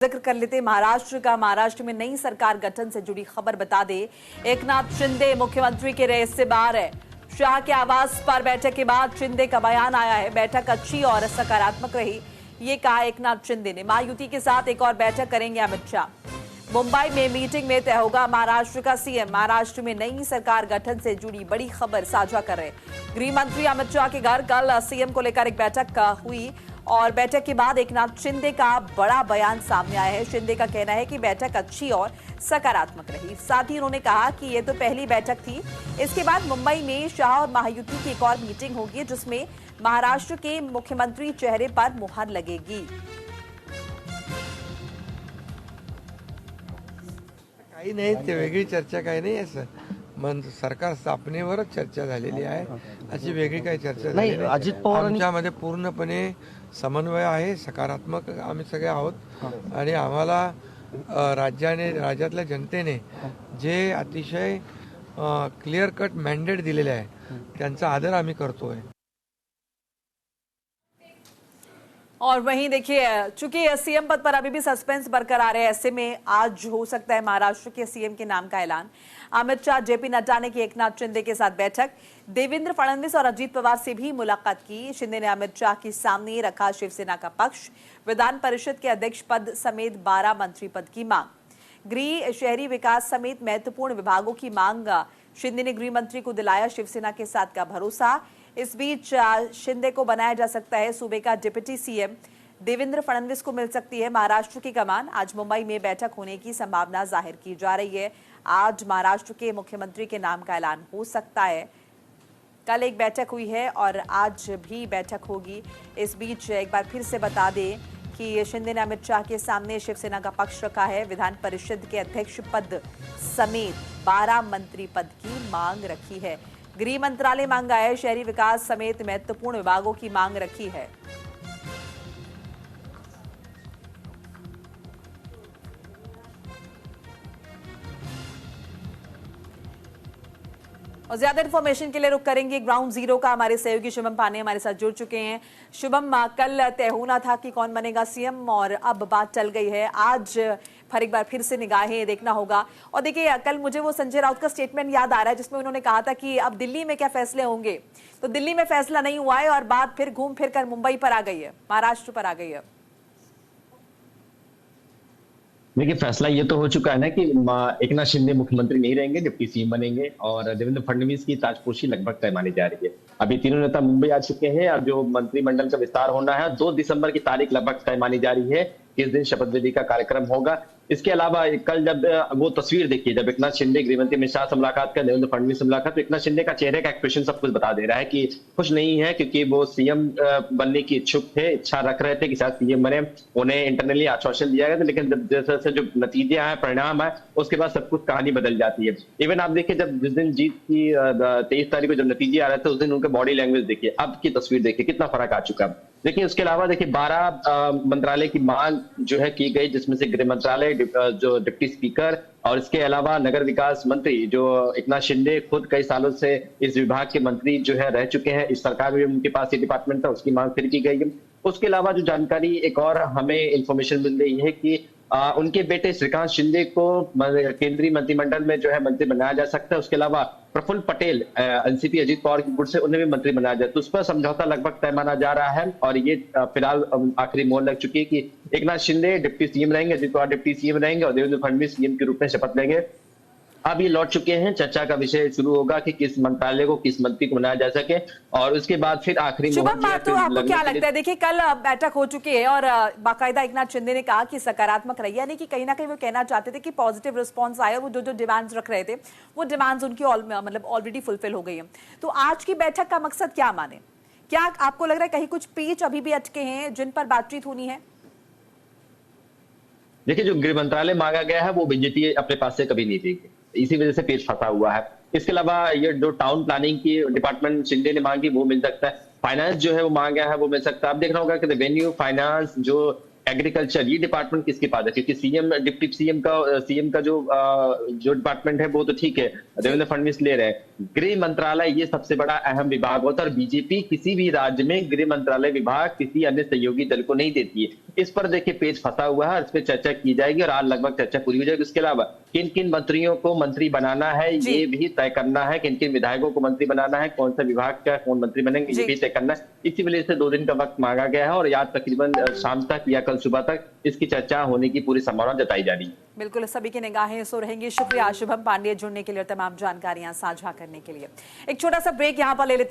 जिक्र कर लेते महाराष्ट्र का। महाराष्ट्र में नई सरकार गठन से जुड़ी खबर बता दे। एकनाथ शिंदे मुख्यमंत्री के रेस से बाहर है। शाह के आवास पर बैठक के बाद शिंदे का बयान आया है। बैठक अच्छी और सकारात्मक रही, ये कहा एकनाथ शिंदे ने। महायुति के साथ एक और बैठक करेंगे अमित शाह। मुंबई में मीटिंग में तय होगा महाराष्ट्र का सीएम। महाराष्ट्र में नई सरकार गठन से जुड़ी बड़ी खबर साझा कर रहे। गृह मंत्री अमित शाह के घर कल सीएम को लेकर एक बैठक हुई और बैठक के बाद एकनाथ शिंदे का बड़ा बयान सामने आया है। शिंदे का कहना है कि बैठक अच्छी और सकारात्मक रही। साथ ही उन्होंने कहा कि ये तो पहली बैठक थी, इसके बाद मुंबई में शाह और महायुति की एक और मीटिंग होगी जिसमें महाराष्ट्र के मुख्यमंत्री चेहरे पर मुहर लगेगी। काही नाही, ते वेगळी चर्चा काही नाही आहे सर। सरकार स्थापनेवरच चर्चा झालेली आहे, अशी वेगळी काही चर्चा नाही। अजित पवार आमच्यामध्ये पूर्णपणे समन्वय आहे, सकारात्मक आम्ही सगळे आहोत आणि आम्हाला राज्यातल्या जनतेने जे अतिशय क्लिअर कट मॅन्डेट दिलेले आहे त्यांचा आदर आम्ही करतोय। और वहीं देखिए, चूंकि सीएम पद पर अभी भी सस्पेंस बरकरार है, ऐसे में आज हो सकता है महाराष्ट्र के सीएम के नाम का ऐलान। अमित शाह, जेपी नड्डा ने की एकनाथ शिंदे के साथ बैठक। देवेंद्र फडणवीस और अजीत पवार से भी मुलाकात की। शिंदे ने अमित शाह के सामने रखा शिवसेना का पक्ष। विधान परिषद के अध्यक्ष पद समेत 12 मंत्री पद की मांग। गृह, शहरी विकास समेत महत्वपूर्ण विभागों की मांग शिंदे ने गृह मंत्री को दिलाया शिवसेना के साथ का भरोसा। इस बीच शिंदे को बनाया जा सकता है सूबे का डिप्टी सीएम। देवेंद्र फडणवीस को मिल सकती है महाराष्ट्र की कमान। आज मुंबई में बैठक होने की संभावना जाहिर की जा रही है। आज महाराष्ट्र के मुख्यमंत्री के नाम का ऐलान हो सकता है। कल एक बैठक हुई है और आज भी बैठक होगी। इस बीच एक बार फिर से बता दें कि शिंदे ने अमित शाह के सामने शिवसेना का पक्ष रखा है। विधान परिषद के अध्यक्ष पद समेत 12 मंत्री पद की मांग रखी है। गृह मंत्रालय मांगा है। शहरी विकास समेत महत्वपूर्ण विभागों की मांग रखी है। और ज्यादा इन्फॉर्मेशन के लिए रुक करेंगे ग्राउंड जीरो का। हमारे सहयोगी शुभम पांडे हमारे साथ जुड़ चुके हैं। शुभम, कल तय होना था कि कौन बनेगा सीएम और अब बात चल गई है। आज एक बार फिर से निगाहें देखना होगा। और देखिए, कल मुझे वो संजय राउत का स्टेटमेंट याद आ रहा है जिसमें उन्होंने कहा था कि अब दिल्ली में क्या फैसले होंगे। तो दिल्ली में फैसला नहीं हुआ है और बात फिर घूम फिर कर मुंबई पर आ गई है, महाराष्ट्र पर आ गई है। देखिए, फैसला ये तो हो चुका है ना कि एकनाथ शिंदे मुख्यमंत्री नहीं रहेंगे, डिप्टी सीएम बनेंगे और देवेंद्र फडणवीस की ताजपोशी लगभग तय मानी जा रही है। अभी तीनों नेता मुंबई आ चुके हैं और जो मंत्रिमंडल का विस्तार होना है 2 दिसंबर की तारीख लगभग तय मानी जा रही है, किस दिन शपथ विधि का कार्यक्रम होगा। इसके अलावा कल जब वो तस्वीर देखी, जब एकनाथ शिंदे गृहमंत्री अमित शाह से मुलाकात कर देवेंद्र फडणवीस से मुलाकात, तो एकनाथ शिंदे का चेहरे का एक्सप्रेशन सब कुछ बता दे रहा है कि खुश नहीं है, क्योंकि वो सीएम बनने की इच्छुक थे, इच्छा रख रहे थे कि शायद सीएम बने। उन्हें इंटरनली आश्वासन दिया गया था, लेकिन जैसे जैसे जो नतीजे आए, परिणाम है, उसके बाद सब कुछ कहानी बदल जाती है। इवन आप देखिए, जब जिस दिन जीत की 23 तारीख को जब नतीजे आ रहे थे, उस दिन उनके बॉडी लैंग्वेज देखिए, अब की तस्वीर देखिए, कितना फर्क आ चुका है। देखिए, उसके अलावा देखिए 12 मंत्रालय की मांग जो है की गई, जिसमें से गृह मंत्रालय, जो डिप्टी स्पीकर और इसके अलावा नगर विकास मंत्री जो एकनाथ शिंदे खुद कई सालों से इस विभाग के मंत्री जो है रह चुके हैं, इस सरकार में उनके पास ये डिपार्टमेंट था, उसकी मांग फिर की गई है। उसके अलावा जो जानकारी एक और हमें इंफॉर्मेशन मिल रही है कि उनके बेटे श्रीकांत शिंदे को केंद्रीय मंत्रिमंडल में जो है मंत्री बनाया जा सकता है। उसके अलावा प्रफुल्ल पटेल एनसीपी अजीत पवार की गुट से, उन्हें भी मंत्री बनाया जाए, तो उस पर समझौता लगभग तय माना जा रहा है। और ये फिलहाल आखिरी मोहर लग चुकी है कि एकनाथ शिंदे डिप्टी सीएम रहेंगे, अजीत पवार डिप्टी सीएम रहेंगे और देवेंद्र फडणवीस सीएम के रूप में शपथ लेंगे। अब ये लौट चुके हैं, चर्चा का विषय शुरू होगा कि किस मंत्रालय को, किस मंत्री को बनाया जा सके और उसके बाद फिर आखिरी शुभम, तो आपको क्या लगता है? देखिए, कल बैठक हो चुकी है और बाकायदा एकनाथ शिंदे ने कहा कि सकारात्मक रही, यानी कि कहीं ना कहीं वो कहना चाहते थे कि पॉजिटिव रिस्पांस आया। वो जो डिमांड्स रख रहे थे, वो डिमांड्स उनकी मतलब ऑलरेडी फुलफिल हो गई है। तो आज की बैठक का मकसद क्या माने? क्या आपको लग रहा है कहीं कुछ पेच अभी भी अटके हैं जिन पर बातचीत होनी है? देखिए, जो गृह मंत्रालय मांगा गया है वो बीजेपी अपने पास से कभी नहीं देगी, इसी वजह से पेच फंसा हुआ है। इसके अलावा ये जो टाउन प्लानिंग की डिपार्टमेंट शिंदे ने मांगी, वो मिल सकता है। फाइनेंस जो है वो मांगा गया है, वो मिल सकता है। आप देखना होगा कि रेवेन्यू, फाइनेंस, जो एग्रीकल्चर, ये डिपार्टमेंट किसके पास है, क्योंकि सीएम, डिप्टी सीएम का जो डिपार्टमेंट है वो तो ठीक है, देवेंद्र फडणवीस ले रहे हैं। गृह मंत्रालय ये सबसे बड़ा अहम विभाग होता है और बीजेपी किसी भी राज्य में गृह मंत्रालय विभाग किसी अन्य सहयोगी दल को नहीं देती है। इस पर देखिए पेज फंसा हुआ है, इस पर चर्चा की जाएगी और आज लगभग चर्चा पूरी हो जाएगी। उसके अलावा किन किन मंत्रियों को मंत्री बनाना है ये भी तय करना है, किन किन विधायकों को मंत्री बनाना है, कौन सा विभाग का कौन मंत्री बनेंगे ये भी तय करना है। इसी वजह से 2 दिन का वक्त मांगा गया है और आज तकरीबन शाम तक या कल सुबह तक इसकी चर्चा होने की पूरी संभावना जताई जा रही है। बिल्कुल, सभी की निगाहें सो रहेंगी। शुक्रिया शुभम पांडे जुड़ने के लिए और तमाम जानकारियां साझा करने के लिए। एक छोटा सा ब्रेक यहाँ पर ले लेते